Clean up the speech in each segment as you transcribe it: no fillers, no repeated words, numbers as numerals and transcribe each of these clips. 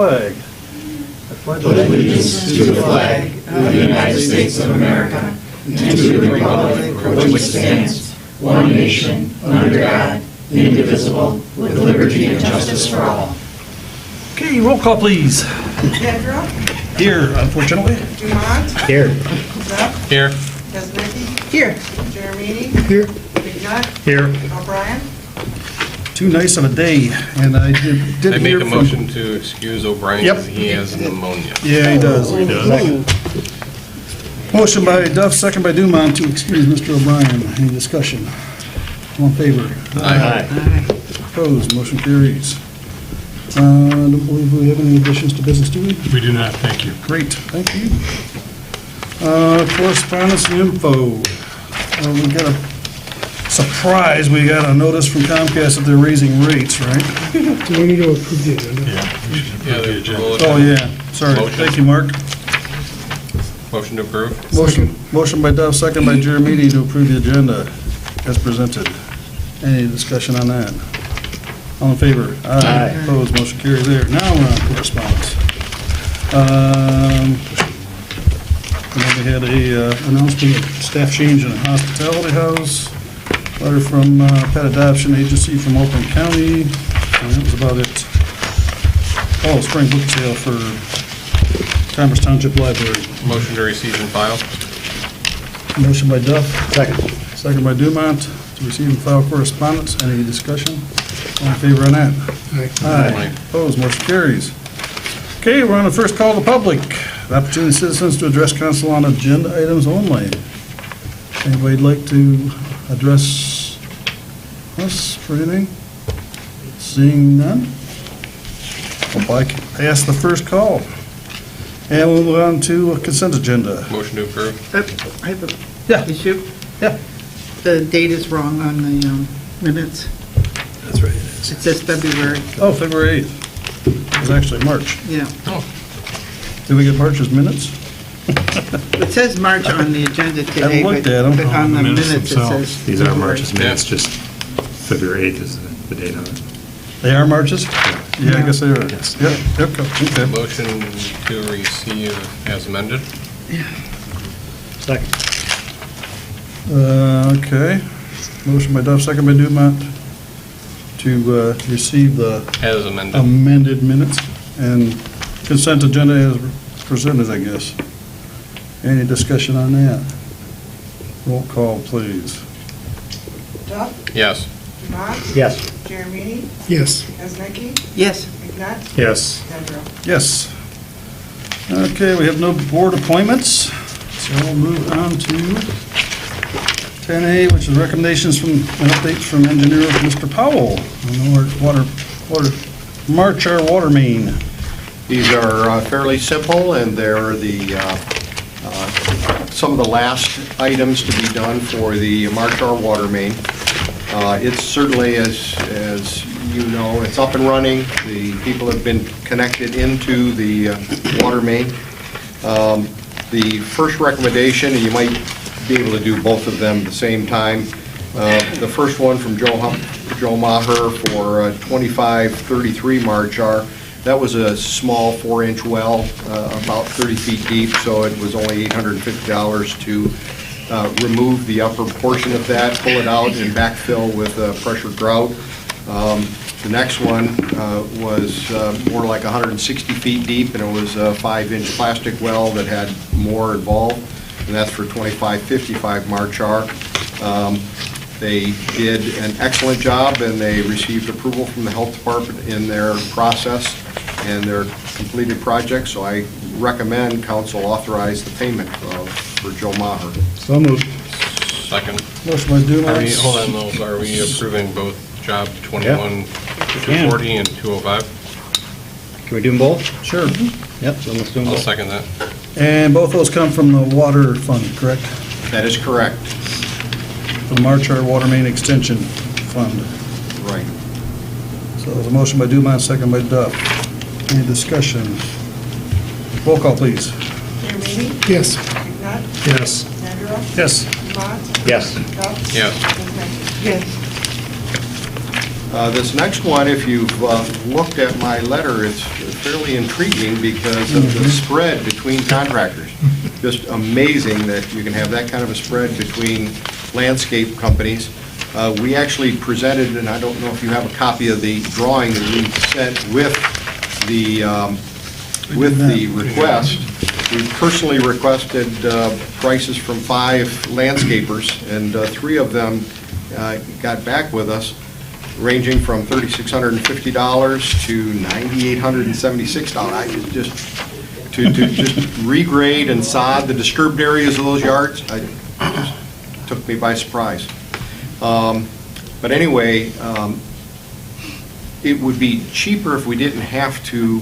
Flag. I pledge allegiance to the flag of the United States of America and to the republic for which it stands, one nation, under God, indivisible, with liberty and justice for all. Okay, roll call, please. Pedro, Here, unfortunately. Dumont, Here. Duff, Here. Kazmicki, Here. Jeremini, Here. McNutt, Here. O'Brien. Too nice of a day, and I did I hear make a from... motion to excuse O'Brien Yep. because he has pneumonia. Yeah, he does. Motion by Duff, second by Dumont to excuse Mr. O'Brien. Any discussion? All in favor? Aye. Opposed, motion carries. I don't believe we have any additions to business, do we? We do not, thank you. Great, thank you. Correspondence and info. We got a surprise, we got a notice from Comcast that they're raising rates, right? Do we need to approve the agenda? Yeah. we should approve Yeah, the the agenda. agenda. Oh, yeah, sorry. Motion. Thank you, Mark. Motion to approve? Motion by Dove, second by Jeremini to approve the agenda as presented. Any discussion on that? All in favor? Aye. Opposed, motion carries there. Now we're on correspondence. And then we had a announcement of staff change in a hospitality house, letter from Pet Adoption Agency from Oakland County, and that was about it. Oh, spring book sale for Commerce Township Library. Motion to receive and file? Motion by Duff, Second. second by Dumont, to receive and file correspondence. Any discussion? All in favor on that? Aye. Opposed, motion carries. Okay, we're on the first call to the public. The opportunity of citizens to address council on agenda items only. Anybody'd like to address us for anything? Seeing none? I'll pass the first call. And we'll move on to a consent agenda. Motion to approve? I have Yeah. a issue. Yeah. The date is wrong on the minutes. That's right. It says February. Oh, February 8th. It was actually March. Yeah. Did we get March's minutes? It says March on the agenda today. Haven't looked but- at 'em. But on the minutes it themselves. says. These are February. March's minutes, just February 8th is the date on it. They are March's? Yeah, I guess they are. Yes. Yep, yep, okay. Motion to receive as amended? Second. Okay. Motion by Duff, second by Dumont to receive the As amended. amended minutes and consent agenda as presented, I guess. Any discussion on that? Roll call, please. Duff, Yes. Dumont, Yes. Jeremini, Yes. Kazmicki, Yes. McNutt, Yes. Pedro. Yes. Okay, we have no board appointments, so we'll move on to 10A, which is recommendations from, and updates from engineer Mr. Powell on the March our water main. These are fairly simple, and they're some of the last items to be done for the March Our Water Main. It's certainly, as you know, it's up and running. The people have been connected into the water main. The first recommendation, and you might be able to do both of them at the same time. The first one from Joe Maher for 2533 March R. That was a small 4-inch well, about 30 feet deep, so it was only $850 to remove the upper portion of that, pull it out, and backfill with pressure grout. The next one was more like 160 feet deep, and it was a 5-inch plastic well that had more involved, and that's for 2555 March R. They did an excellent job, and they received approval from the health department in their process and their completed project, so I recommend council authorize the payment for Joe Maher. So moved. Second. Motion by Are Dumont. we, hold on, though, are we approving both job 21, can. 240 and 205? Can we do them both? Sure. Yep, so let's do them I'll both. second that. And both those come from the water fund, correct? That is correct. The March our water main extension fund. Right. So there's a motion by Dumont, second by Duff. Any discussion? Roll call, please. Jeremini, Yes. McNutt, Yes. Pedro, Yes. Dumont, Yes. Duff. Yes. Kazmicki. Yes. This next one, if you've looked at my letter, it's fairly intriguing because of the spread between contractors. Just amazing that you can have that kind of a spread between landscape companies. We actually presented, and I don't know if you have a copy of the drawing that we sent with the request. We personally requested prices from 5 landscapers, and 3 of them got back with us, ranging from $3,650 to $9,876. To just regrade and sod the disturbed areas of those yards, it just took me by surprise. But anyway, it would be cheaper if we didn't have to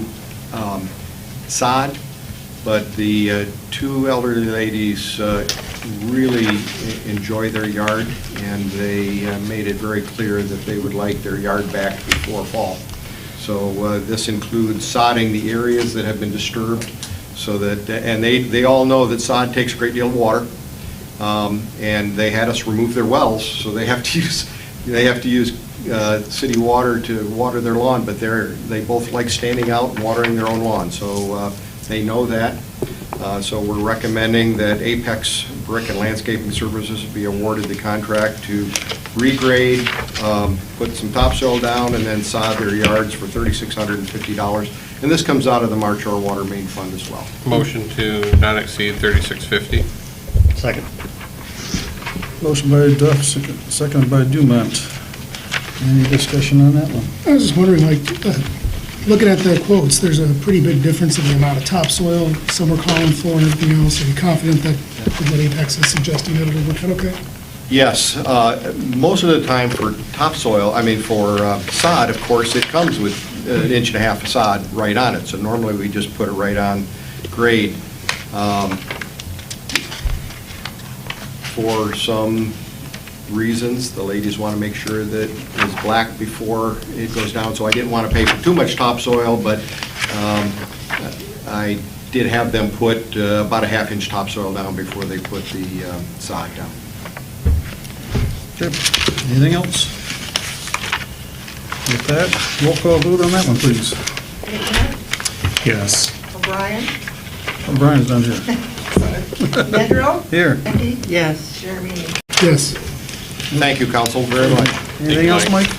sod, but the 2 elderly ladies really enjoy their yard, and they made it very clear that they would like their yard back before fall. So this includes sodding the areas that have been disturbed, so that, and they all know that sod takes a great deal of water, and they had us remove their wells, so they have to use city water to water their lawn, but they both like standing out and watering their own lawn, so they know that. So we're recommending that Apex Brick and Landscaping Services be awarded the contract to regrade, put some topsoil down, and then sod their yards for $3,650. And this comes out of the March Our Water Main Fund as well. Motion to not exceed $3,650. Second. Motion by Duff, seconded by Dumont. Any discussion on that one? I was just wondering, like, looking at the quotes, there's a pretty big difference in the amount of topsoil some are calling for and everything else. Are you confident that what Apex is suggesting that it'll work out okay? Yes, most of the time for topsoil, for sod, of course, it comes with 1.5 inches of sod right on it. So normally we just put it right on grade. For some reasons, the ladies want to make sure that it's black before it goes down, so I didn't want to pay for too much topsoil, but I did have them put about a 1/2 inch topsoil down before they put the sod down. Okay, anything else? With that, roll call vote on that one, please. Hickman, Yes. O'Brien, Brian's done here. Medrow, Here. Becky, Yes. Jeremy. Yes. Thank you, council, very much. Anything else, Mike?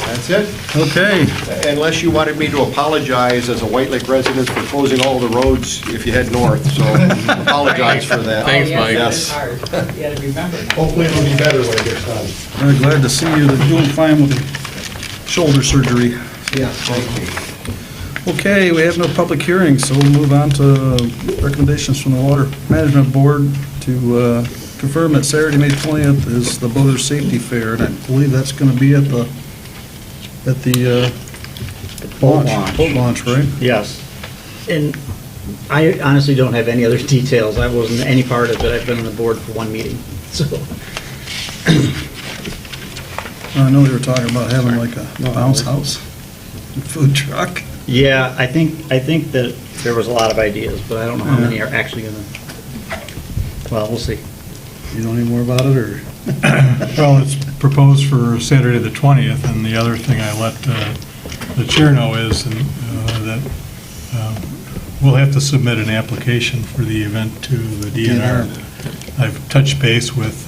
That's it. Okay. Unless you wanted me to apologize as a White Lake resident for closing all the roads if you head north, so apologize for that. Thanks, Mike. Yes. Hopefully it'll be better when it gets done. I'm glad to see you're doing fine with the shoulder surgery. Yeah, thank you. Okay, we have no public hearings, so we'll move on to recommendations from the Water Management Board to confirm that Saturday, May 20th is the Boater Safety Fair, and I believe that's going to be at the Boat launch. Boat launch, right? Yes. And I honestly don't have any other details. I wasn't any part of it. I've been on the board for 1 meeting, so. I know they were talking about having like a bounce house, food truck. Yeah, I think that there was a lot of ideas, but I don't know how many are actually gonna, well, we'll see. You know any more about it, or? Well, it's proposed for Saturday the 20th, and the other thing I let the chair know is that we'll have to submit an application for the event to the DNR. I've touched base with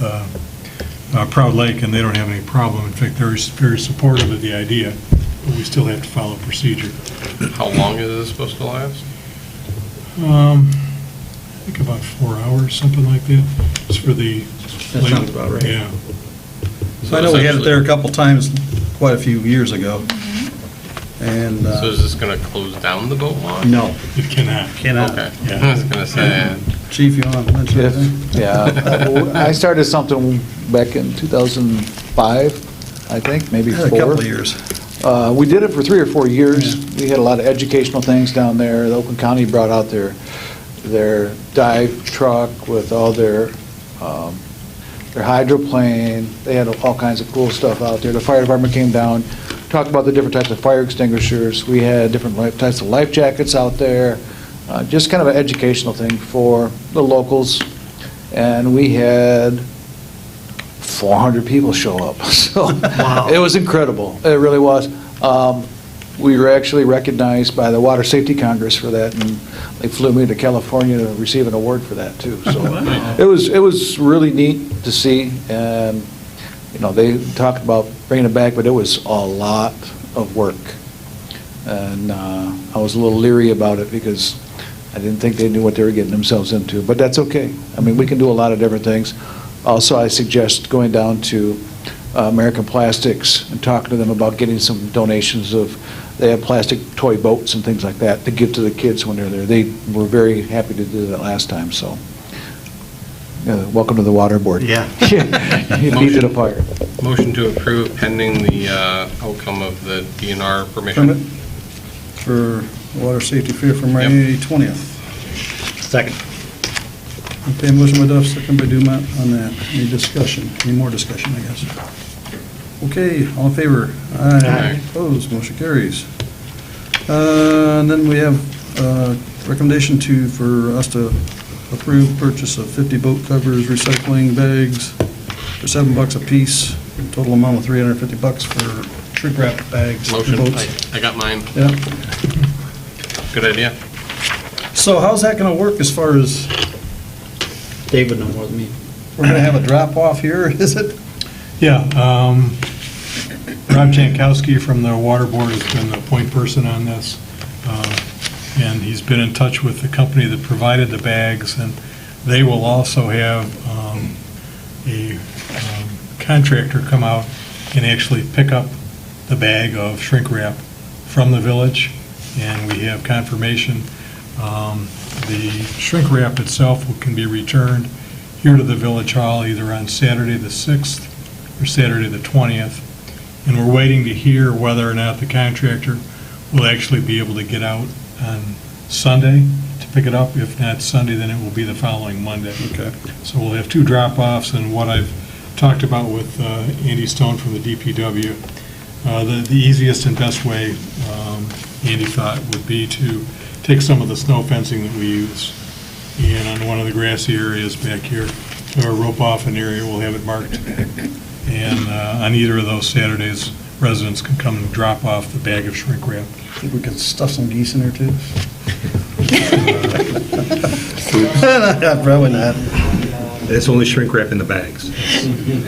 Proud Lake, and they don't have any problem. In fact, they're very supportive of the idea, but we still have to follow procedure. How long is this supposed to last? I think about 4 hours, something like that. It's for the... That sounds about right. Yeah. So I know we had it there a couple times, quite a few years ago. And, So is this going to close down the boat launch? No. It cannot. cannot. Okay. Yeah. I was going to say, Chief, you want to mention anything? Yeah, I started something back in 2005, I think, maybe A 4. couple of years. We did it for 3 or 4 years. We had a lot of educational things down there. The Oakland County brought out their dive truck with all their hydroplane. They had all kinds of cool stuff out there. The fire department came down, talked about the different types of fire extinguishers. We had different types of life jackets out there. Just kind of an educational thing for the locals. And we had 400 people show up. So it was incredible. It really was. we were actually recognized by the Water Safety Congress for that, and they flew me to California to receive an award for that, too. So it was really neat to see, and, they talked about bringing it back, but it was a lot of work. And I was a little leery about it because I didn't think they knew what they were getting themselves into, but that's okay. I mean, we can do a lot of different things. Also, I suggest going down to American Plastics and talking to them about getting some donations they have plastic toy boats and things like that to give to the kids when they're there. They were very happy to do that last time, so welcome to the water board. Yeah. You beat it apart. Motion to approve pending the outcome of the DNR permission. Permit for water safety fair for May 20th. Second. Okay, motion by Duff, second by Dumont on that. Any discussion? Any more discussion, I guess? Okay, all in favor? Aye. Opposed, motion carries. And then we have recommendation for us to approve purchase of 50 boat covers, recycling bags for $7 a piece, total amount of $350 for shrink wrap bags. for Motion, boats. I got mine. Yeah. Good idea. So how's that gonna work as far as, Dave would know more than me. we're gonna have a drop-off here, is it? Yeah, Rob Jankowski from the Water Board has been the point person on this, and he's been in touch with the company that provided the bags, and they will also have a contractor come out and actually pick up the bag of shrink wrap from the village, and we have confirmation. The shrink wrap itself can be returned here to the Village Hall either on Saturday the 6th or Saturday the 20th, and we're waiting to hear whether or not the contractor will actually be able to get out on Sunday to pick it up. If not Sunday, then it will be the following Monday. Okay. So we'll have 2 drop-offs, and what I've talked about with Andy Stone from the DPW, the easiest and best way, Andy thought, would be to take some of the snow fencing that we use, and on one of the grassy areas back here, or rope off an area, we'll have it marked. And on either of those Saturdays, residents can come and drop off the bag of shrink wrap. Think we could stuff some geese in there too? Probably not. It's only shrink wrap in the bags.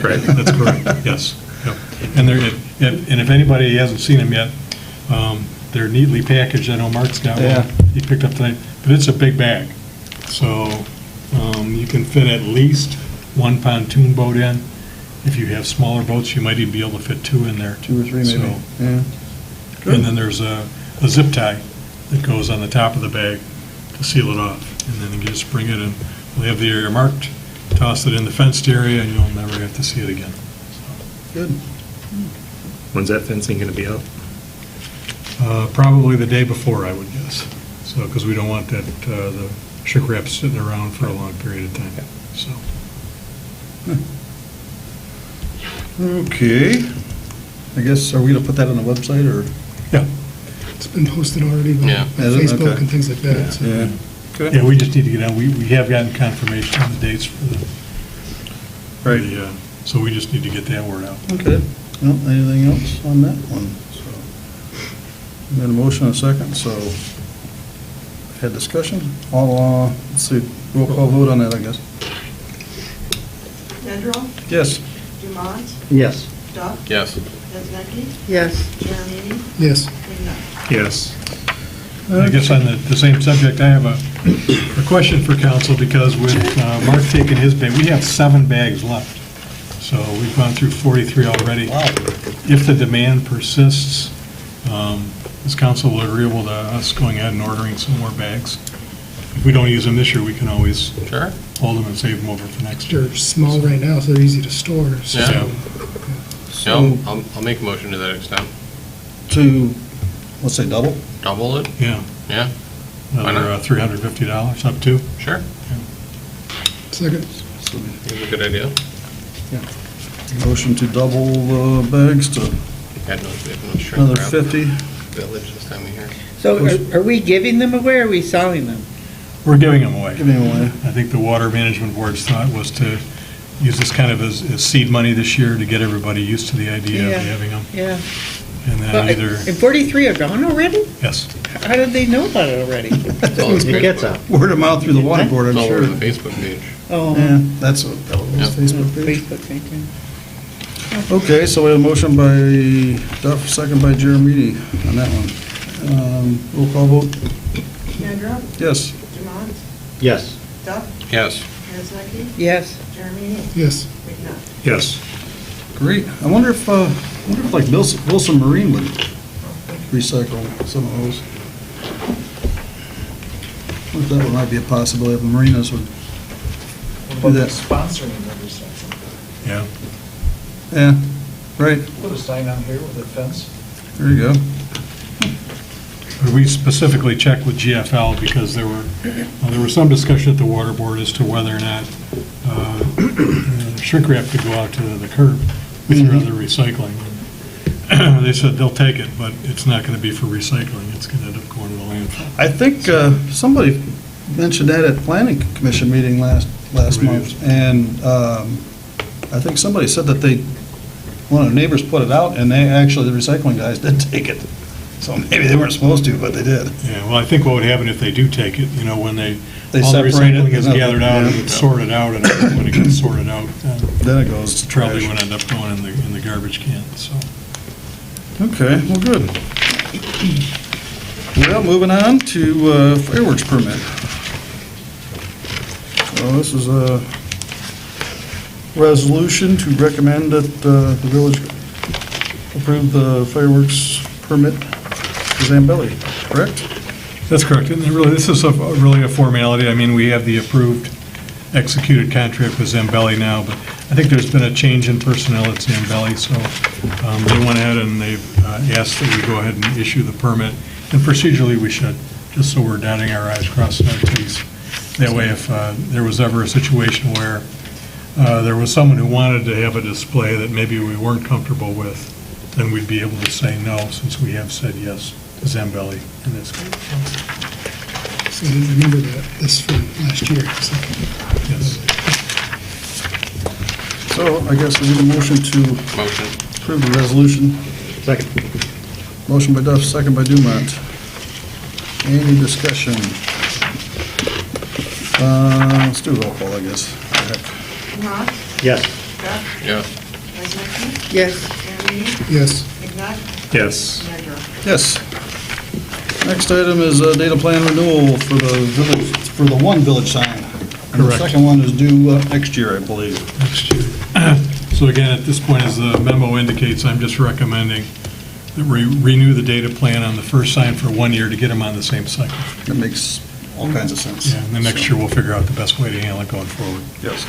Right. That's correct, yes. Yep. And and if anybody hasn't seen them yet, they're neatly packaged. I know Mark's got Yeah. one he picked up tonight, but it's a big bag. So you can fit at least 1 pontoon boat in. If you have smaller boats, you might even be able to fit 2 in there. 2 or 3 maybe, So- yeah. And then there's a zip tie that goes on the top of the bag to seal it off. And then you just bring it in, we'll have the area marked, toss it in the fenced area, and you'll never have to see it again. Good. When's that fencing going to be up? Probably the day before, I would guess. So, because we don't want that, the shrink wrap sitting around for a long period of time, so. Okay. I guess, are we gonna put that on the website, or? Yeah, It's been posted already on Yeah. Is it? Facebook Okay. and things like that. so. Yeah. yeah, we just need to get on, we have gotten confirmation on the dates for the, Right. so we just need to get that word out. Okay. Well, anything else on that one? So, we got a motion and a second, so, had discussion? All, let's see, roll call vote on that, I guess. Nedroll, Yes. Dumont, Yes. Duff, Yes. Tesmecki, Yes. Jeremy, Yes. McNutt. Yes. I guess on the same subject, I have a question for council, because with Mark taking his bag, we have 7 bags left. So we've gone through 43 already. Wow. If the demand persists, is council agreeable to us going ahead and ordering some more bags? If we don't use them this year, we can always Sure. hold them and save them over for next year. They're small right now, so they're easy to store. so- Yeah. So, Yeah, I'll make a motion to that extent. To, let's say double? Double it? yeah, Yeah, Why another not? $350 up to. sure. Second. That's a good idea. Motion to double the bags to Had no shrink another wrap 50. village this time of year. So are we giving them away, or are we selling them? We're giving them away. Giving away. I think the Water Management Board's thought was to use this kind of as seed money this year to get everybody used to the idea Yeah. of having them. Yeah. and then either, And 43 are gone already? yes. How did they know about it already? It's all It gets out. Word of mouth through the water board, I'm all sure. over the Facebook page. Oh, Yeah, that's what, that was Yep. Facebook page. Facebook thing, Okay, so we have a motion by Duff, second by Jeremy on that one. Roll call vote, Kendra? yes. Demont? Yes. Duff? Yes. Hezekiah? yes. Jeremy? Yes. McNutt? Yes. Great. I wonder if like Wilson Marine would recycle some of those. I wonder if that might be a possibility if the marinas would do that. Sponsoring the recycling. Yeah. Yeah, right, Put a sign on here with a fence. there you go. We specifically checked with GFL because there was some discussion at the water board as to whether or not shrink wrap could go out to the curb with your other recycling. They said they'll take it, but it's not going to be for recycling. It's going to end up going to the landfill. I think somebody mentioned that at planning commission meeting last month, and I think somebody said that one of the neighbors put it out, and they actually, the recycling guys did take it. So maybe they weren't supposed to, but they did. Yeah, well, I think what would happen if they do take it, when They all the separate it, recycling is and gathered out and yeah. it's sorted out, and when it gets sorted out, Then it goes to probably trash. would end up going in the garbage can, so. Okay, well, good. Well, moving on to fireworks permit. So this is a resolution to recommend that the village approve the fireworks permit for Zambelli, correct? That's correct, and really, this is really a formality. I mean, we have the approved executed contract with Zambelli now, but I think there's been a change in personnel at Zambelli, so they went ahead and they've asked that we go ahead and issue the permit. And procedurally, we should, just so we're dotting our i's, crossing our t's. That way, if there was ever a situation where there was someone who wanted to have a display that maybe we weren't comfortable with, then we'd be able to say no, since we have said yes to Zambelli in this case. So I didn't remember this from last year, so. Yes. So I guess we need a motion to Motion. approve the resolution. Second. Motion by Duff, second by Dumont. Any discussion? Let's do a roll call, I guess. Demont? Yes. Duff? Yes. Hezekiah? Yes. Jeremy? Yes. McNutt? Yes. Kendra? Yes. Next item is data plan renewal for the village, for the one village sign. And the Correct. second one is due next year, I believe. Next year. So again, at this point, as the memo indicates, I'm just recommending that we renew the data plan on the first sign for 1 year to get them on the same cycle. That makes all kinds of sense. Yeah, and then next year, we'll figure out the best way to handle it going forward. Yes.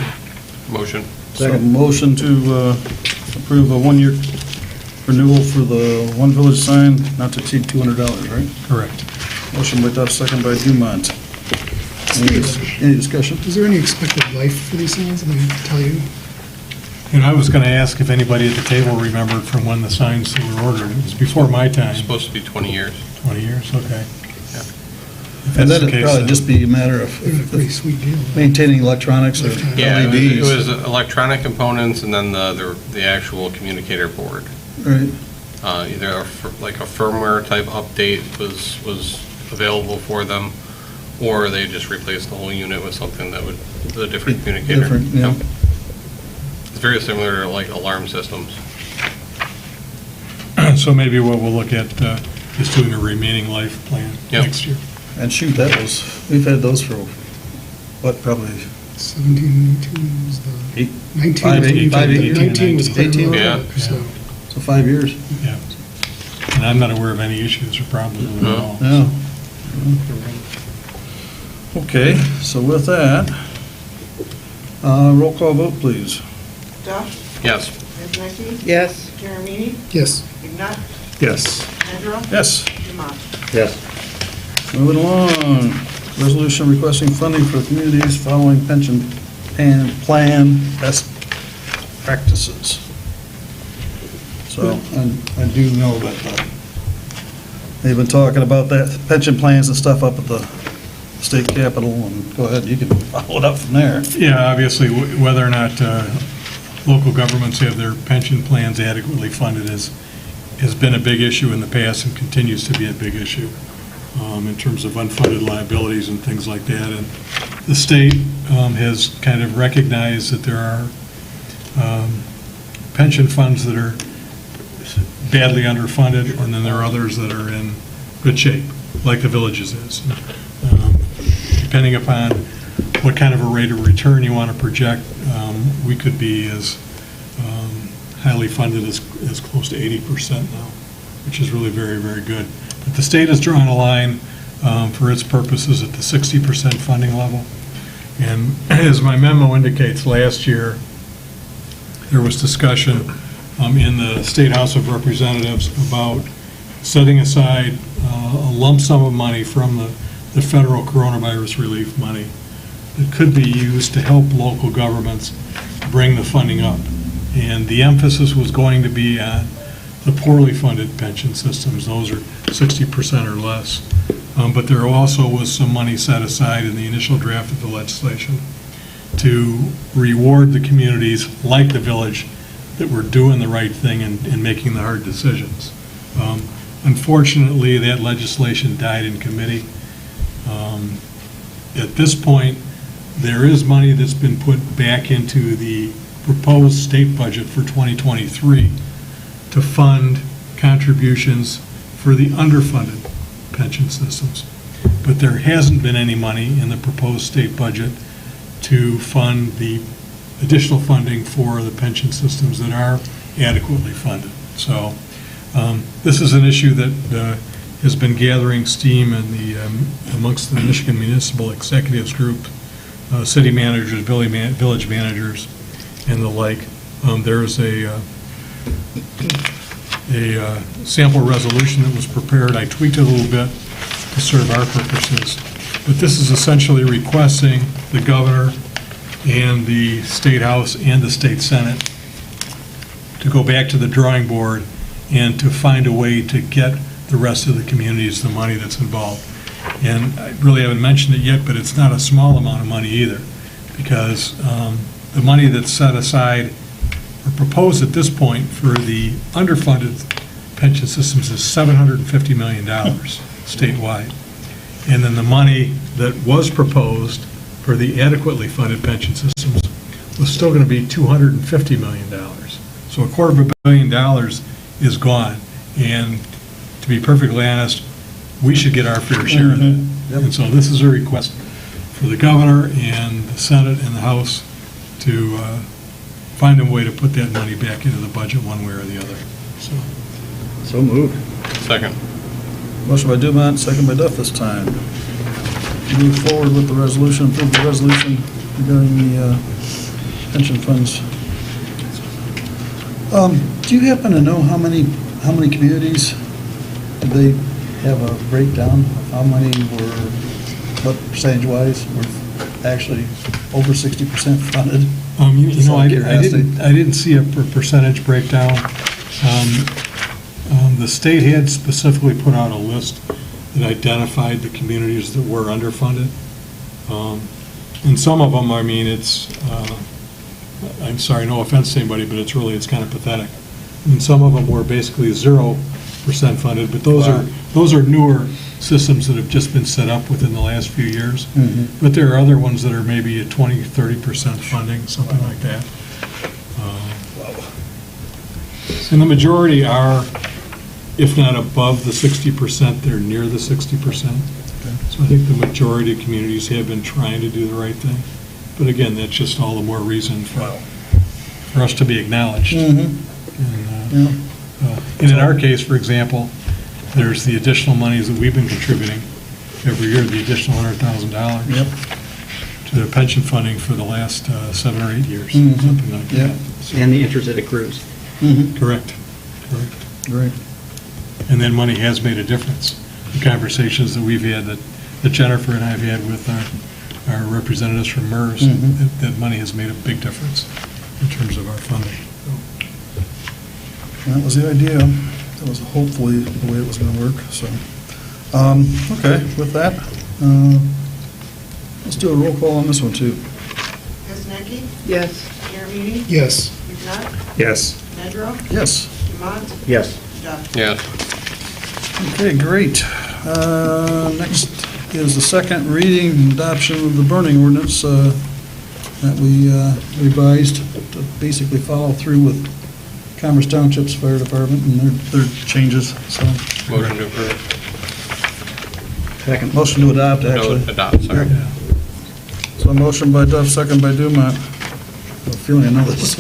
Motion. So motion to approve a 1 year renewal for the one village sign, not to exceed $200, right? Correct. Motion by Duff, second by Dumont. Any discussion? Is there any expected life for these signs? Did they tell you? And I was going to ask if anybody at the table remembered from when the signs were ordered. It was before my time. It's supposed to be 20 years. 20 years, okay. Yeah. If And that's then the it'd case, probably then- just be a matter of They're a pretty sweet deal. maintaining electronics or Yeah, it LEDs. was electronic components and then the actual communicator board. Right. Either like a firmware type update was available for them, or they just replaced the whole unit with something that would, a different communicator. Different, yeah. Yep. It's very similar to like alarm systems. So maybe what we'll look at is doing a remaining life plan Yep. next year. And shoot, we've had those for, what, probably 17, 18 was the, 19. 18 was quite a 18, while yeah. back, so. 5 years. Yeah. And I'm not aware of any issues or problems with it at all. Yeah. Okay, so with that, roll call vote, please. Duff? Yes. Hezekiah? Yes. Jeremy? Yes. McNutt? Yes. Kendra? Yes. Demont? Yes. Moving along, resolution requesting funding for communities following pension plan best practices. So, and I do know that they've been talking about that, pension plans and stuff up at the state capitol, and go ahead, you can follow it up from there. Yeah, obviously, whether or not local governments have their pension plans adequately funded is has been a big issue in the past and continues to be a big issue in terms of unfunded liabilities and things like that. And the state has kind of recognized that there are pension funds that are badly underfunded, and then there are others that are in good shape, like the villages is. Depending upon what kind of a rate of return you want to project, we could be as highly funded as close to 80% now, which is really very, very good. But the state has drawn a line for its purposes at the 60% funding level. And as my memo indicates, last year, there was discussion in the State House of Representatives about setting aside a lump sum of money from the federal coronavirus relief money that could be used to help local governments bring the funding up. And the emphasis was going to be on the poorly funded pension systems. Those are 60% or less. But there also was some money set aside in the initial draft of the legislation to reward the communities like the village that were doing the right thing and making the hard decisions. Unfortunately, that legislation died in committee. At this point, there is money that's been put back into the proposed state budget for 2023 to fund contributions for the underfunded pension systems. But there hasn't been any money in the proposed state budget to fund the additional funding for the pension systems that are adequately funded. So this is an issue that has been gathering steam in amongst the Michigan Municipal Executives Group, city managers, village managers, and the like. There's a sample resolution that was prepared. I tweaked it a little bit to serve our purposes. But this is essentially requesting the governor and the State House and the State Senate to go back to the drawing board and to find a way to get the rest of the communities the money that's involved. And I really haven't mentioned it yet, but it's not a small amount of money either, because the money that's set aside or proposed at this point for the underfunded pension systems is $750 million statewide. And then the money that was proposed for the adequately funded pension systems was still going to be $250 million. So $250 million is gone. And to be perfectly honest, we should get our fair share of that. And so this is a request for the governor and the Senate and the House to find a way to put that money back into the budget one way or the other. So moved. Second. Motion by Dumont, second by Duff this time. Move forward with the resolution, approve the resolution regarding the pension funds. Do you happen to know how many communities did they have a breakdown of how many were, what percentage-wise, were actually over 60% funded? I didn't see a percentage breakdown. The state had specifically put out a list that identified the communities that were underfunded. And some of them, I mean, it's, I'm sorry, no offense to anybody, but it's kind of pathetic. And some of them were basically 0% funded, but those are newer systems that have just been set up within the last few years. But there are other ones that are maybe at 20, 30% funding, something like that. And the majority are, if not above the 60%, they're near the 60%. So I think the majority of communities have been trying to do the right thing. But again, that's just all the more reason for us to be acknowledged. And in our case, for example, there's the additional monies that we've been contributing every year, the additional $100,000 to the pension funding for the last 7 or 8 years, something like that. And the interest that accrues. Correct. Right. And then money has made a difference. The conversations that we've had, that Jennifer and I have had with our representatives from MERS, that money has made a big difference in terms of our funding. That was the idea. That was hopefully the way it was going to work, so. Okay, with that, let's do a roll call on this one, too. Kuznecki? Yes. Garabedian? Yes. McNutt? Yes. Nedrow? Yes. Dumont? Yes. job. Yes. Okay, great. Next is the second reading and adoption of the burning ordinance that we revised to basically follow through with Commerce Township's Fire Department and their changes, so. Motion to approve. Second. Motion to adopt, No, actually. adopt, sorry. So a motion by Duff, second by Dumont. I have a feeling I know this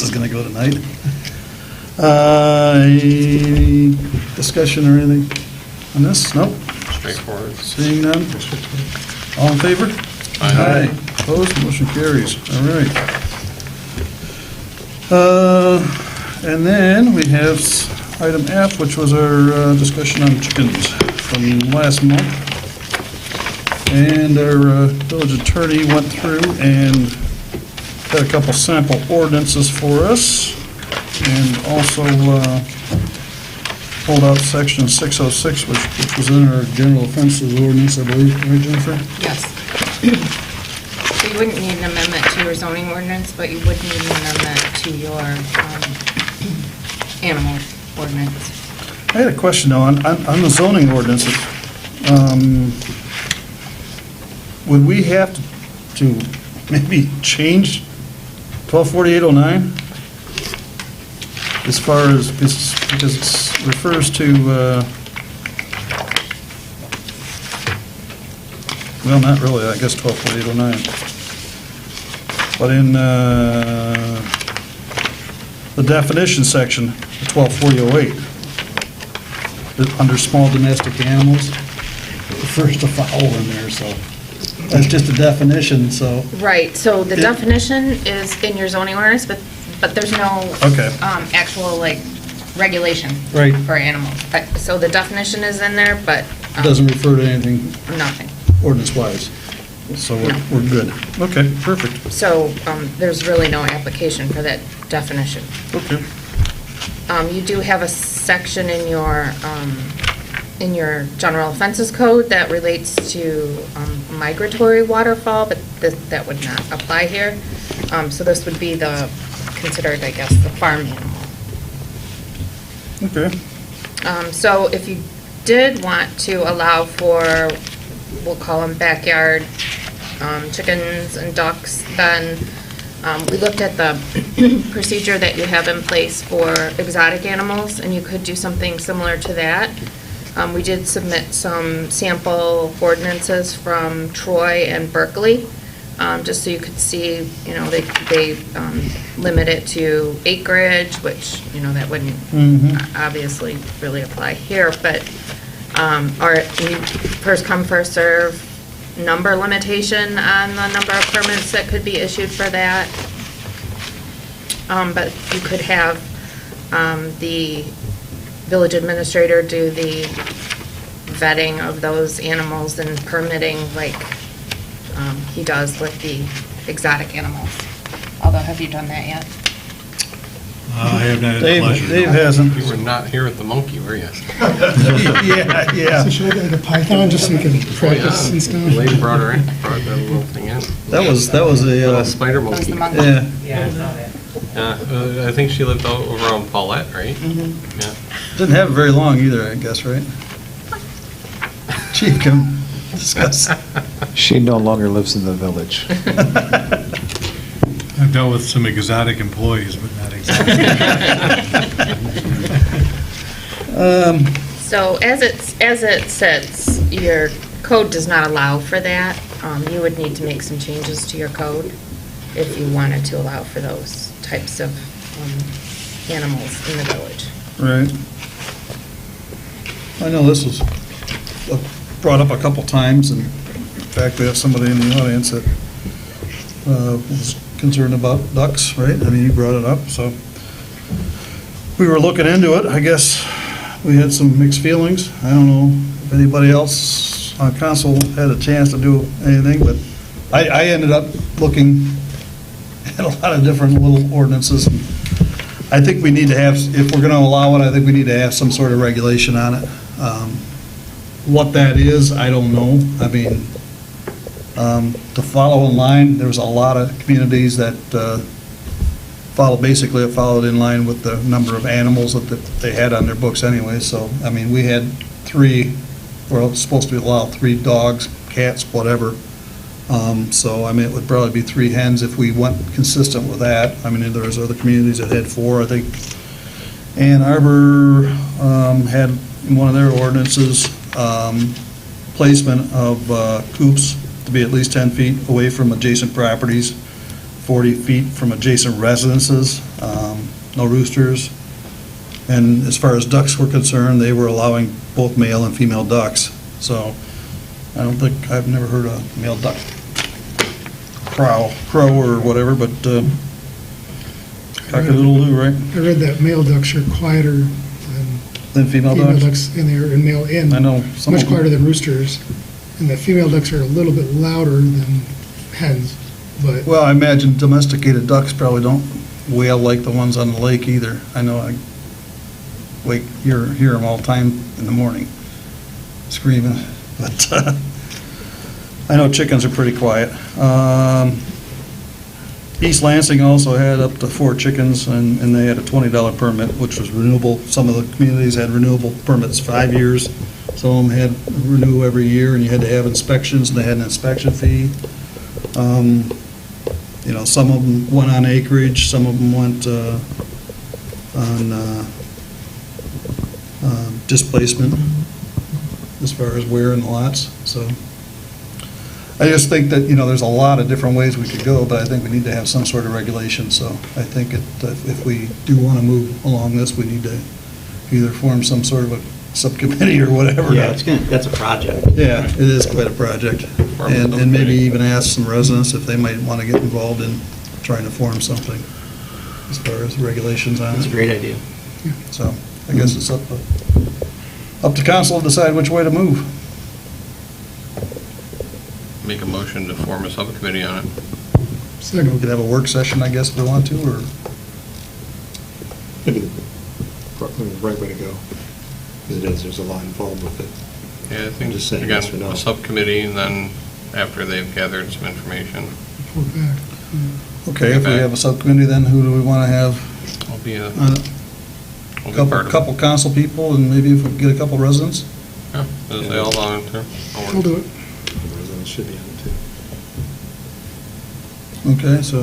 is going to go tonight. Any discussion or anything on this? Nope. Straightforward. Seeing none? All in favor? Aye. Opposed? Motion carries. All right. And then we have item F, which was our discussion on chickens from last month. And our village attorney went through and had a couple sample ordinances for us, and also pulled out section 606, which was in our general offenses ordinance, I believe, right, Jennifer? Yes. So you wouldn't need an amendment to your zoning ordinance, but you would need an amendment to your animal ordinance. I had a question, though, on the zoning ordinance. Would we have to maybe change 124809? As far as, because it refers to, well, not really, I guess 124809. But in the definition section, 12408, under small domestic animals, it refers to fowl in there, so that's just a definition, so. Right, so the Yeah. definition is in your zoning ordinance, but there's no Okay. actual, like, regulation Right. for animals. So the definition is in there, but It doesn't refer to anything nothing. ordinance-wise, so we're good. Okay, perfect. So there's really no application for that definition. Okay. You do have a section in your general offenses code that relates to migratory waterfowl, but that would not apply here. So this would be considered, I guess, the farm animal. Okay. So if you did want to allow for, we'll call them backyard chickens and ducks, then we looked at the procedure that you have in place for exotic animals, and you could do something similar to that. We did submit some sample ordinances from Troy and Berkeley, just so you could see, they limit it to acreage, which, that wouldn't obviously really apply here, but, or first come, first serve number limitation on the number of permits that could be issued for that. But you could have the village administrator do the vetting of those animals and permitting like he does with the exotic animals. Although, have you done that yet? I have not had the pleasure. Dave hasn't. You were not here at the monkey, were you? Yeah. So should I get like a Python just so we can practice and stuff? Lady brought her in, brought that little thing in. That was Little a, spider That was monkey. the monkey. yeah, I think she lived over on Paulette, right? Yeah. didn't have it very long either, I guess, right? Chief, can discuss. She no longer lives in the village. I've dealt with some exotic employees, but not exotic. So as it sits, your code does not allow for that. You would need to make some changes to your code if you wanted to allow for those types of animals in the village. Right. I know this was brought up a couple times, and in fact, we have somebody in the audience that was concerned about ducks, right? I mean, you brought it up, so we were looking into it. I guess we had some mixed feelings. I don't know if anybody else on council had a chance to do anything, but I ended up looking at a lot of different little ordinances. I think we need to have, if we're going to allow it, I think we need to have some sort of regulation on it. What that is, I don't know. I mean, to follow in line, there's a lot of communities that basically it followed in line with the number of animals that they had on their books anyway, so, I mean, we had 3, well, it's supposed to allow 3 dogs, cats, whatever. So, I mean, it would probably be 3 hens if we went consistent with that. I mean, there was other communities that had 4, I think. Ann Arbor had in one of their ordinances, placement of coops to be at least 10 feet away from adjacent properties, 40 feet from adjacent residences, no roosters. And as far as ducks were concerned, they were allowing both male and female ducks. So I don't think, I've never heard a male duck crow or whatever, but cock-a-doodle-doo, right? I read that male ducks are quieter Then female female dogs? ducks in there, and male in. I know some Much of them- quieter than roosters, and the female ducks are a little bit louder than hens, but Well, I imagine domesticated ducks probably don't wail like the ones on the lake either. I know I hear them all the time in the morning screaming, but I know chickens are pretty quiet. East Lansing also had up to 4 chickens, and they had a $20 permit, which was renewable. Some of the communities had renewable permits 5 years. Some of them had renew every year, and you had to have inspections, and they had an inspection fee. You know, some of them went on acreage, some of them went on displacement as far as where in the lots, so. I just think that, you know, there's a lot of different ways we could go, but I think we need to have some sort of regulation, so I think if we do want to move along this, we need to either form some sort of a subcommittee or whatever. Yeah, that's a project. Yeah, it is quite a project, and maybe even ask some residents if they might want to get involved in trying to form something as far as regulations on it. That's a great idea. So I guess it's up to council to decide which way to move. Make a motion to form a subcommittee on it. We could have a work session, I guess, if we want to, or, Maybe the right way to go. Because there's a lot involved with it. Yeah, I think, Just saying again, yes or no. a subcommittee, and then after they've gathered some information, report back. okay, if we have a subcommittee, then who do we want to have I'll be a, on it? I'll be part of it. Couple council people, and maybe if we get a couple residents? Yeah, as they all volunteer. I'll do it. Residents should be on it too. Okay, so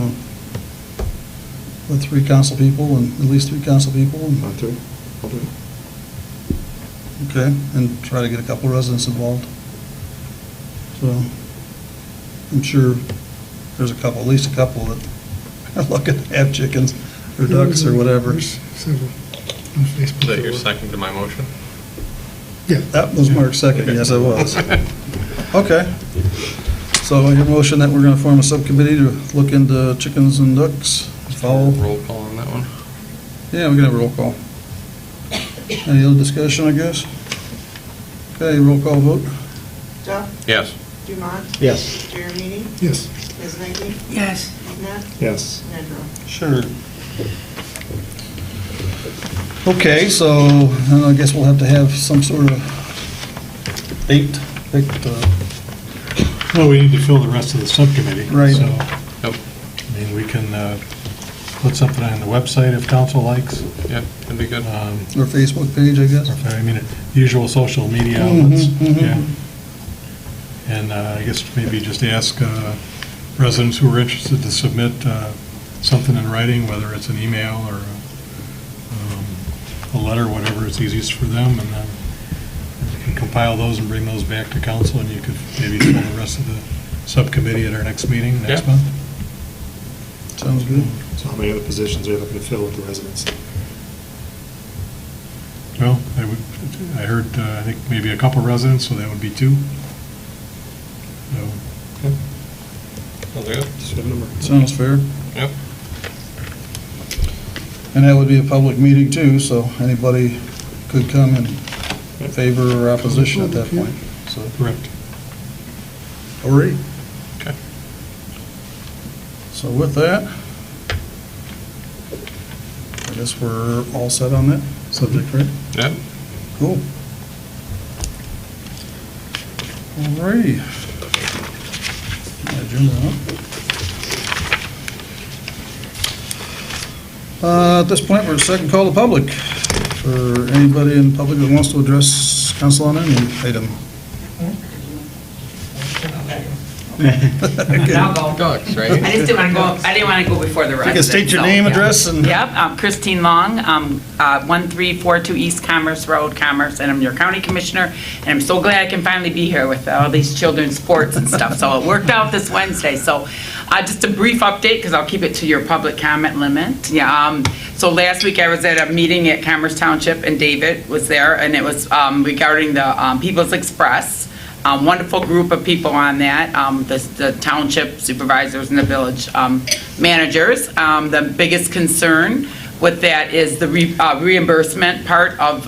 with 3 council people, and at least 3 council people, and Not to? I'll do it. okay, and try to get a couple residents involved. So, I'm sure there's at least a couple that are looking to have chickens or ducks or whatever. There's several on Facebook. Is that your second to my motion? Yeah. That was Mark's second, yes, it was. Okay. So your motion that we're gonna form a subcommittee to look into chickens and ducks, fowl? Roll call on that one. Yeah, we can have a roll call. Any other discussion, I guess? Okay, roll call vote. Duff, Yes. Dumont, Yes. Jeremy, Yes. Kaznecki, Yes. Net, Yes. Nedrow. Sure. Okay, so then I guess we'll have to have some sort of date picked. Well, we need to fill the rest of the subcommittee. Right. So, Yep. I mean, we can put something on the website if council likes. Yeah, that'd be good. Or Facebook page, I guess. I mean, usual social media outlets, mhm. yeah. And I guess maybe just ask residents who are interested to submit something in writing, whether it's an email or a letter, whatever is easiest for them, and then you can compile those and bring those back to council, and you could maybe fill the rest of the subcommittee at our next meeting next Yeah. month. Sounds good. So how many other positions are you looking to fill with the residents? Well, I heard, I think maybe a couple residents, so that would be 2. So, Sounds good. Just have a number. Sounds fair. Yep. And that would be a public meeting too, so anybody could come in favor or opposition at that point. So, correct. all right. Okay. So with that, I guess we're all set on that subject, right? Yep. Cool. All righty. My agenda up. At this point, we're second call to public. For anybody in public that wants to address council on any item. I'll go. Ducks, right? I just didn't want to go, I didn't want to go before the You residents. can state your so, name, yeah. address, and... Yep, I'm Christine Long, 1342 East Commerce Road, Commerce, and I'm your county commissioner, and I'm so glad I can finally be here with all these children's sports and stuff, so it worked out this Wednesday. So just a brief update, because I'll keep it to your public comment limit. Yeah, so last week I was at a meeting at Commerce Township, and David was there, and it was regarding the People's Express. Wonderful group of people on that, the township supervisors and the village managers. The biggest concern with that is the reimbursement part of,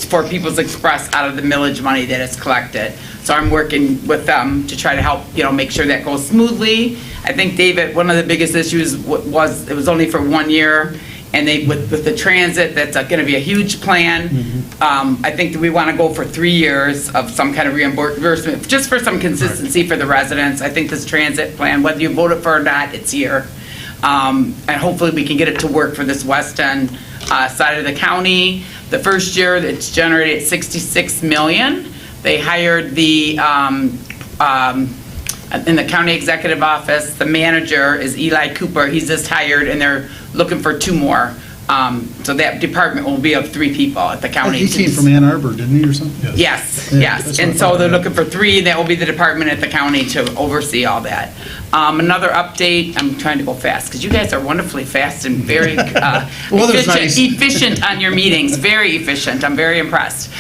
for People's Express out of the millage money that is collected. So I'm working with them to try to help, make sure that goes smoothly. I think, David, one of the biggest issues was it was only for 1 year. And with the transit, that's going to be a huge plan. I think that we want to go for 3 years of some kind of reimbursement, just for some consistency for the residents. I think this transit plan, whether you vote it for or not, it's here. And hopefully we can get it to work for this west end side of the county. The first year, it's generated $66 million. They hired the, in the county executive office, the manager is Eli Cooper. He's just hired, and they're looking for 2 more. So that department will be of 3 people at the county. He came from Ann Arbor, didn't he, or something? Yes, Yeah, yes. that's And what I so thought. they're looking for 3, that will be the department at the county to oversee all that. Another update, I'm trying to go fast, because you guys are wonderfully fast and very weather's nice. efficient on your meetings, very efficient. I'm very impressed.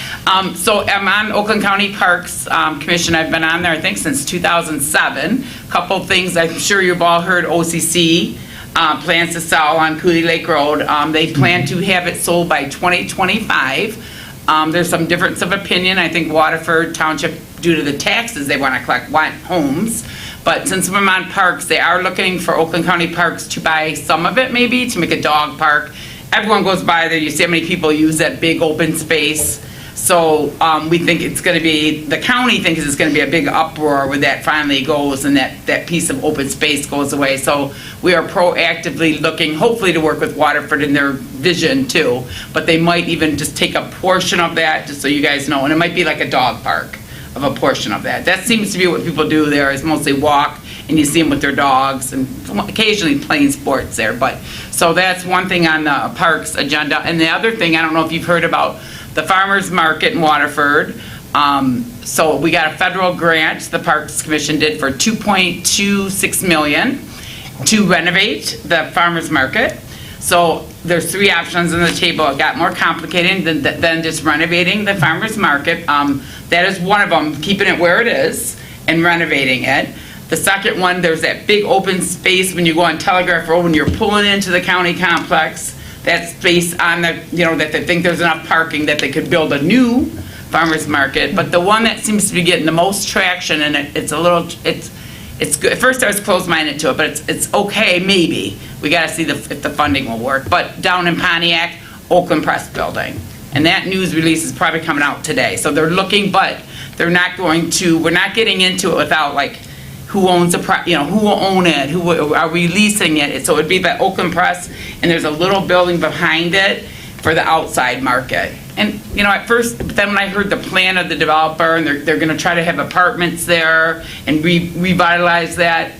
So I'm on Oakland County Parks Commission. I've been on there, I think, since 2007. Couple things, I'm sure you've all heard OCC plans to sell on Cooley Lake Road. They plan to have it sold by 2025. There's some difference of opinion. I think Waterford Township, due to the taxes they want to collect, want homes. But since I'm on parks, they are looking for Oakland County Parks to buy some of it, maybe, to make a dog park. Everyone goes by there, you see how many people use that big open space. So we think it's going to be, the county thinks it's going to be a big uproar when that finally goes and that piece of open space goes away. So we are proactively looking, hopefully, to work with Waterford in their vision too. But they might even just take a portion of that, just so you guys know. And it might be like a dog park of a portion of that. That seems to be what people do there, is mostly walk, and you see them with their dogs, and occasionally playing sports there. But so that's one thing on the parks agenda. And the other thing, I don't know if you've heard about the farmers market in Waterford. So we got a federal grant, the Parks Commission did, for $2.26 million to renovate the farmers market. So there's 3 options on the table. It got more complicated than just renovating the farmers market. That is one of them, keeping it where it is and renovating it. The second one, there's that big open space when you go on Telegraph Road, when you're pulling into the county complex. That space on the, that they think there's enough parking that they could build a new farmer's market. But the one that seems to be getting the most traction, and it's a little, it's good. At first I was closed-minded to it, but it's okay, maybe. We got to see if the funding will work. But down in Pontiac, Oakland Press Building. And that news release is probably coming out today. So they're looking, but they're not going to, we're not getting into it without, like, who owns who will own it, who are we leasing it? So it'd be the Oakland Press, and there's a little building behind it for the outside market. And, at first, but then when I heard the plan of the developer, and they're gonna try to have apartments there and revitalize that,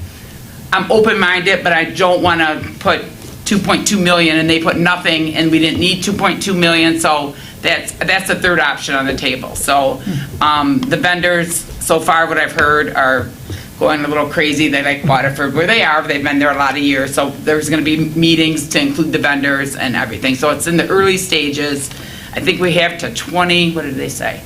I'm open-minded, but I don't wanna put 2.2 million and they put nothing, and we didn't need 2.2 million, so that's the third option on the table. So the vendors, so far what I've heard, are going a little crazy. They like Waterford where they are. They've been there a lot of years, so there's going to be meetings to include the vendors and everything. So it's in the early stages. I think we have to what did they say?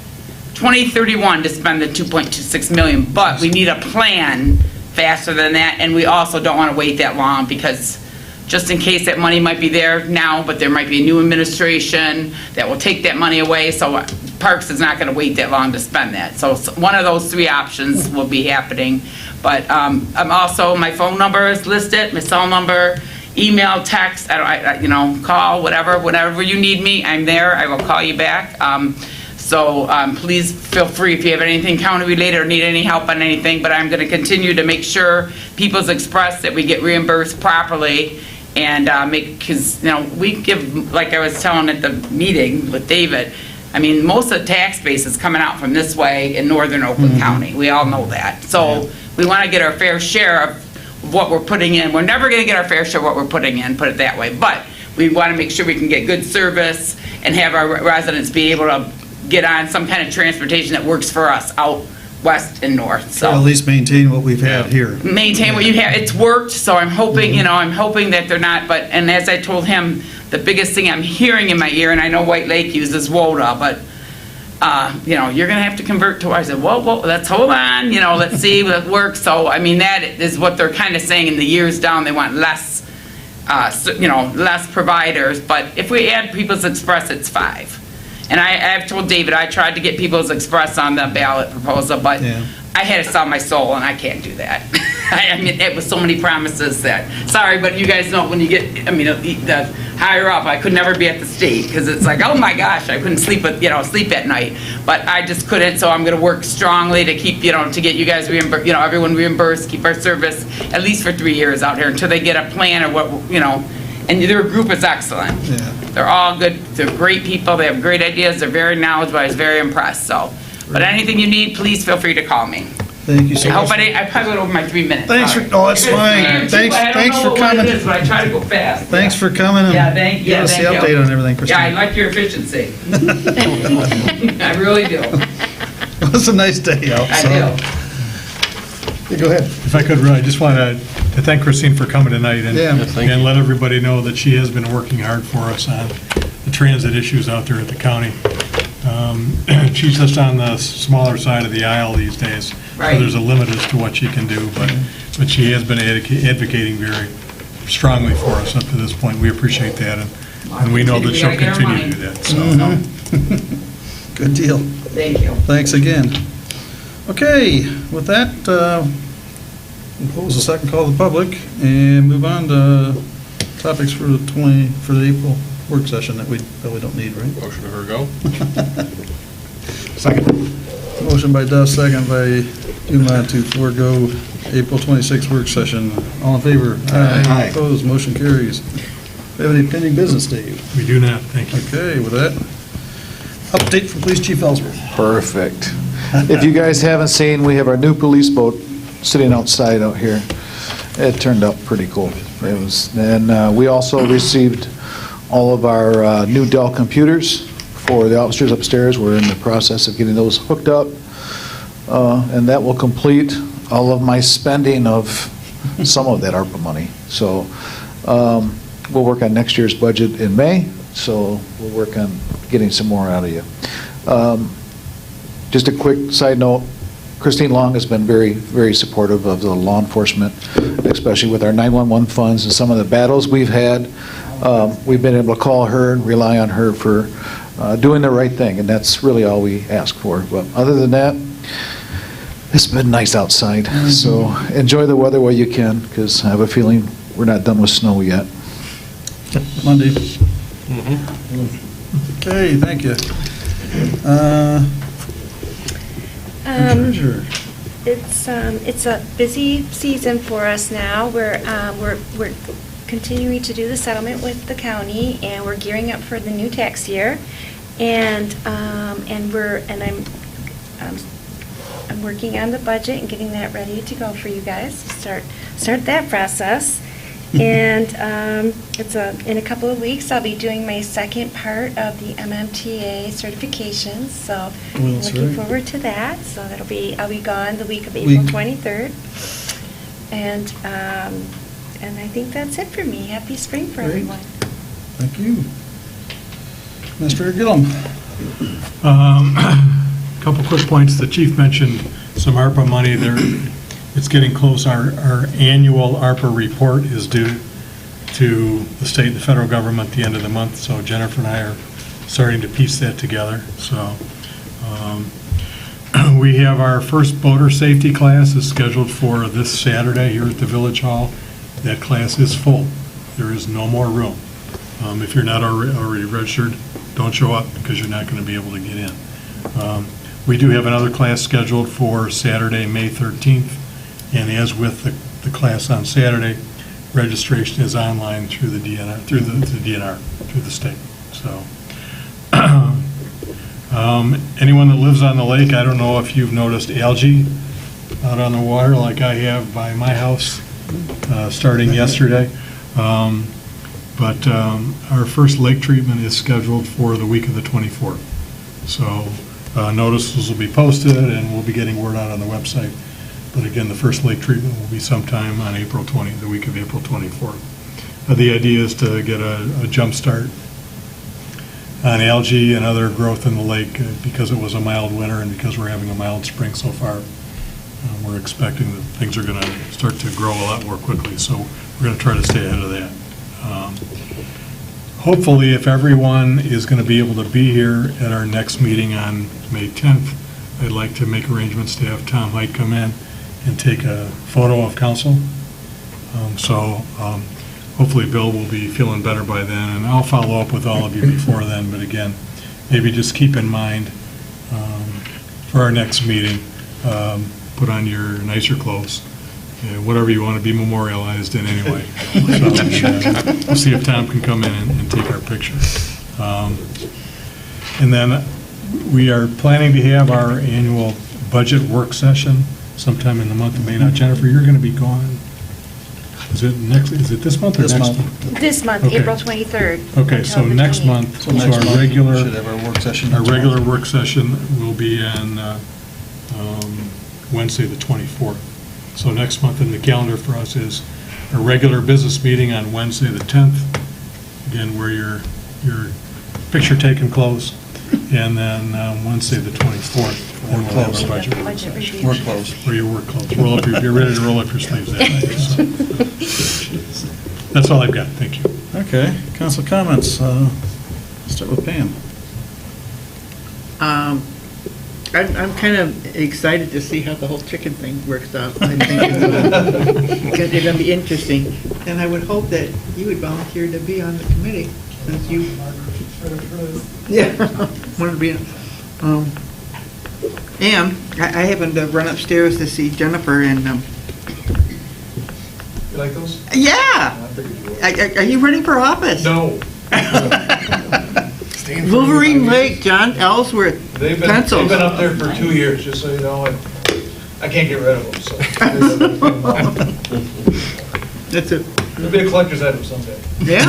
2031 to spend the 2.26 million, but we need a plan faster than that, and we also don't want to wait that long, because just in case that money might be there now, but there might be a new administration that will take that money away, so Parks is not going to wait that long to spend that. So one of those 3 options will be happening. But I'm also, my phone number is listed, my cell number, email, text, call, whatever you need me, I'm there. I will call you back. So please feel free if you have anything county related or need any help on anything. But I'm going to continue to make sure People's Express, that we get reimbursed properly, and because, we give, like I was telling at the meeting with David, I mean, most of the tax base is coming out from this way in northern Oakland County. We all know that. So we want to get our fair share of what we're putting in. We're never going to get our fair share of what we're putting in, put it that way. But we want to make sure we can get good service and have our residents be able to get on some kind of transportation that works for us out west and north. Or So at least maintain what we've had here. maintain what you have. It's worked, so I'm hoping, I'm hoping that they're not, and as I told him, the biggest thing I'm hearing in my ear, and I know White Lake uses WODA, but, you're gonna have to convert to, I said, well, let's hold on, let's see what works. So, I mean, that is what they're kind of saying in the years down, they want less, less providers, but if we add People's Express, it's 5. And I've told David, I tried to get People's Express on the ballot proposal, but Yeah. I had to sell my soul, and I can't do that. I mean, it was so many promises that, sorry, but you guys know when you get, the higher up, I could never be at the state, because it's like, oh my gosh, I couldn't sleep at night. But I just couldn't, so I'm gonna work strongly to keep, to get you guys reimbursed, everyone reimbursed, keep our service at least for 3 years out here, until they get a plan or what, and their group is excellent. Yeah. They're all good, they're great people, they have great ideas, they're very knowledgeable, I was very impressed, so. But anything you need, please feel free to call me. Thank you so I hope much. I probably went over my 3 minutes. Thanks sorry. for- oh, that's fine. I Thanks for don't know what coming. it is, but I try to go fast. Thanks for coming and Yeah, thank you. give us the Thank you. update on everything, Yeah, I Christine. like your efficiency. I really do. It was a nice day out, I so. do. Yeah, go ahead. If I could, I just want to thank Christine for coming tonight and Yeah. thank and let everybody know that she has been working hard for us on the transit issues out there at the county. She's just on the smaller side of the aisle these days, so Right. there's a limit as to what she can do, but she has been advocating very strongly for us up to this point. We appreciate that, and we know that We she'll gotta get our continue to money. do that, so. Good deal. Thank you. Thanks again. Okay, with that, we'll close the second call to the public and move on to topics for the April work session that we probably don't need, right? Motion to her go. Second. Motion by Duff, second by Dumont to forego April 26th work session. All in favor? Aye. Opposed, motion carries. We have any pending business, Dave? We do not, thank you. Okay, with that, update from Police Chief Ellsworth. Perfect. If you guys haven't seen, we have our new police boat sitting outside out here. It turned out pretty cool. It was, and we also received all of our new Dell computers for the officers upstairs. We're in the process of getting those hooked up, and that will complete all of my spending of some of that ARPA money. So we'll work on next year's budget in May, so we'll work on getting some more out of you. Just a quick side note, Christine Long has been very, very supportive of the law enforcement, especially with our 911 funds and some of the battles we've had. We've been able to call her and rely on her for doing the right thing, and that's really all we ask for. But other than that, it's been nice outside, so enjoy the weather while you can, because I have a feeling we're not done with snow yet. Monday. Okay, thank you. Treasurer. It's a busy season for us now. We're continuing to do the settlement with the county, and we're gearing up for the new tax year. And I'm working on the budget and getting that ready to go for you guys to start that process. And in a couple of weeks, I'll be doing my second part of the MMTA certifications, so I'm that's looking right. forward to that. So I'll be gone the week of April 23rd. And I think that's it for me. Happy spring for Great. everyone. Thank you. Mr. Gillum. Couple quick points. The chief mentioned some ARPA money there. It's getting close. Our annual ARPA report is due to the state and the federal government at the end of the month, so Jennifer and I are starting to piece that together. So we have our first boater safety class is scheduled for this Saturday here at the Village Hall. That class is full. There is no more room. If you're not already registered, don't show up because you're not going to be able to get in. We do have another class scheduled for Saturday, May 13th, and as with the class on Saturday, registration is online through the DNR, through the state, so. Anyone that lives on the lake, I don't know if you've noticed algae out on the water like I have by my house, starting yesterday. But our first lake treatment is scheduled for the week of the 24th. So notices will be posted and we'll be getting word out on the website. But again, the first lake treatment will be sometime on April 20, the week of April 24th. The idea is to get a jump start on algae and other growth in the lake because it was a mild winter and because we're having a mild spring so far. We're expecting that things are going to start to grow a lot more quickly, so we're going to try to stay ahead of that. Hopefully, if everyone is going to be able to be here at our next meeting on May 10th, I'd like to make arrangements to have Tom Height come in and take a photo of council. Hopefully Bill will be feeling better by then, and I'll follow up with all of you before then, but again, maybe just keep in mind for our next meeting, put on your nicer clothes, whatever you want to be memorialized in anyway. So, we'll see if Tom can come in and take our picture. And then we are planning to have our annual budget work session sometime in the month of May. Now, Jennifer, you're going to be gone. Is it this month or This next month. month? This month, Okay. April 23rd. Okay, so until the next 28th. month, So so next month, our regular, we should have our work session. our regular work session will be on Wednesday, the 24th. So next month in the calendar for us is a regular business meeting on Wednesday, the 10th. Again, wear your picture-taken clothes. And then Wednesday, the 24th, then we'll have our budget work Budget session. review. Work clothes. Or your work clothes. Roll up you're ready to roll up your sleeves that night. So. That's all I've got. Thank you. Okay, council comments. Start with Pam. I'm kind of excited to see how the whole chicken thing works out. I think it's going to be interesting. And I would hope that you would volunteer to be on the committee, since you... Yeah, wanted to be, and I happened to run upstairs to see Jennifer and, You like those? yeah! Are you running for office? No. Wolverine Lake, John Ellsworth, They've pencils. been up there for 2 years, just so you know, and I can't get rid of them, so. That's it. It'll be a collector's item someday. Yeah?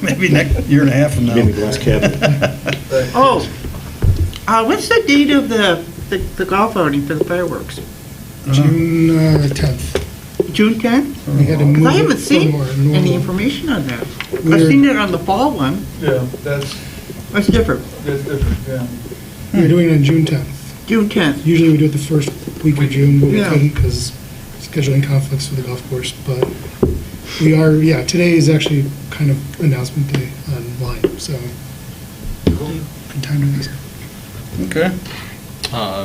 Maybe next year and a half from now. Maybe glass cabinet. Oh, what's the date of the golf outing for the fireworks? June 10th. June 10th? We had to move I haven't it seen from our any normal. information on that. I've We're- seen it on the fall one. Yeah, that's That's different. yeah. We're doing it on June 10th. June 10th. Usually we do it the first week of June, but we Yeah. couldn't because scheduling conflicts with the golf course. But we are, yeah, today is actually kind of announcement day online, so good time to ask. Okay.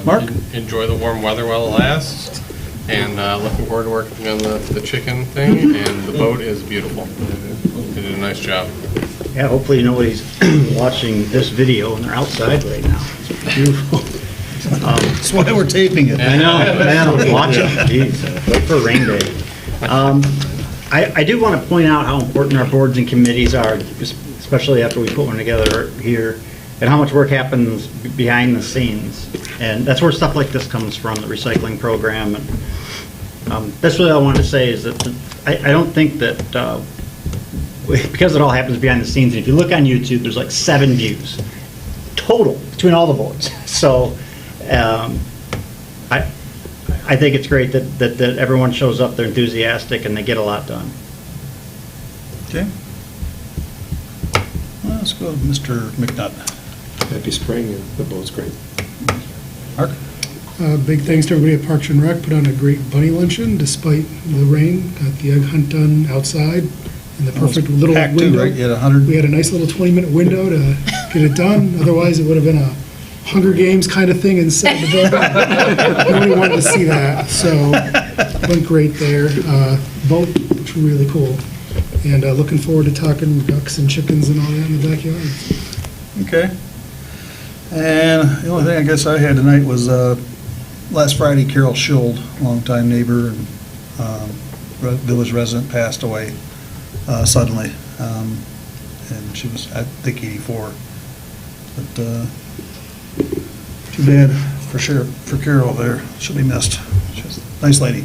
Mark? Enjoy the warm weather while it lasts, and looking forward to working on the chicken thing, and the boat is beautiful. They did a nice job. Yeah, hopefully nobody's watching this video and they're outside right now. It's beautiful. That's why we're taping it. I know, watch it, jeez, wait for a rain day. I do want to point out how important our boards and committees are, especially after we put one together here, and how much work happens behind the scenes. And that's where stuff like this comes from, the recycling program. And that's really all I wanted to say is that I don't think that, because it all happens behind the scenes, and if you look on YouTube, there's like 7 views total between all the boards. So I think it's great that everyone shows up, they're enthusiastic, and they get a lot done. Okay. Well, let's go with Mr. McNutt. Happy spring, and the boat's great. Mark? Big thanks to everybody at Parks and Rec, put on a great bunny luncheon despite the rain. Got the egg hunt done outside in the perfect little Packed too, window. right? You had 100? We had a nice little 20-minute window to get it done. Otherwise, it would have been a Hunger Games kind of thing inside the building. Nobody wanted to see that, so went great there. Boat, which was really cool. And looking forward to talking ducks and chickens and all that in the backyard. Okay. And the only thing I guess I had tonight was last Friday, Carol Schuld, longtime neighbor, and village resident passed away suddenly. And she was, I think, 84. But too bad for Carol there. She'll be missed. She's a nice lady.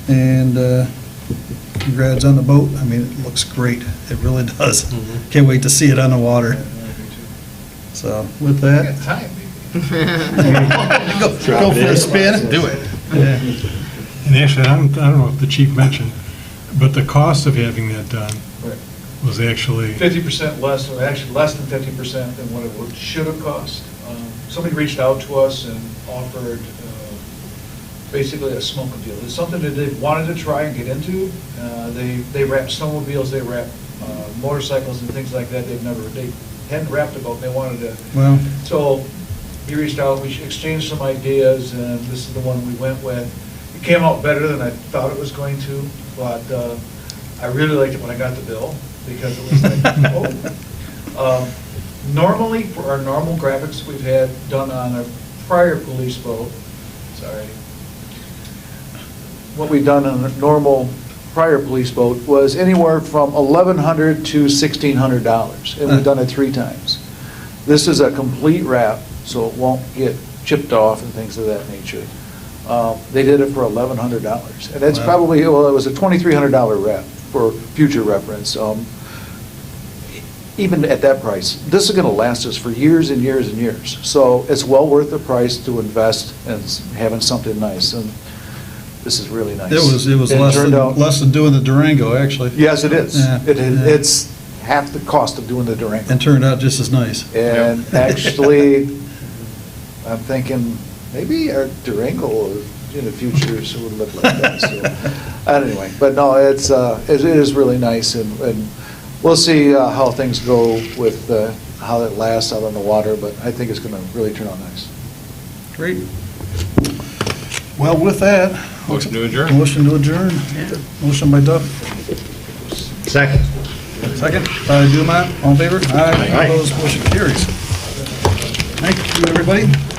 And congrats on the boat. I mean, it looks great. It really does. Can't wait to see it on the water. So with that, go for a spin. Do it. Yeah. And actually, I don't know if the chief mentioned, but the cost of having that done Right. was actually, 50% less, or actually less than 50% than what it should have cost. Somebody reached out to us and offered basically a smoking deal. It's something that they wanted to try and get into. They wrap snowmobiles, they wrap motorcycles and things like that. They hadn't wrapped a boat, they wanted to. Well, So he reached out, we exchanged some ideas, and this is the one we went with. It came out better than I thought it was going to, but I really liked it when I got the bill, because it was like, oh. Normally, for our normal graphics we've had done on a prior police boat, sorry, What we've done on a normal prior police boat was anywhere from $1,100 to $1,600, and we've done it 3 times. This is a complete wrap, so it won't get chipped off and things of that nature. They did it for $1,100, and it's Wow. probably, well, it was a $2,300 wrap for future reference. Even at that price, this is going to last us for years and years and years. So it's well worth the price to invest in having something nice, and this is really nice. it was And turned out- less than doing the Durango, actually. Yes, it is. Yeah. It's half the cost of doing the Durango. And turned out just as nice. And actually, I'm thinking, maybe our Durango in the future would look like that. So, anyway, but no, it is really nice, and we'll see how things go with how it lasts out on the water, but I think it's going to really turn out nice. Great. Well, with that. Motion to adjourn. Motion to adjourn. Motion by Duff. Second. Second by Dumont. All in favor? Aye. Opposed, motion carries. Thank you, everybody.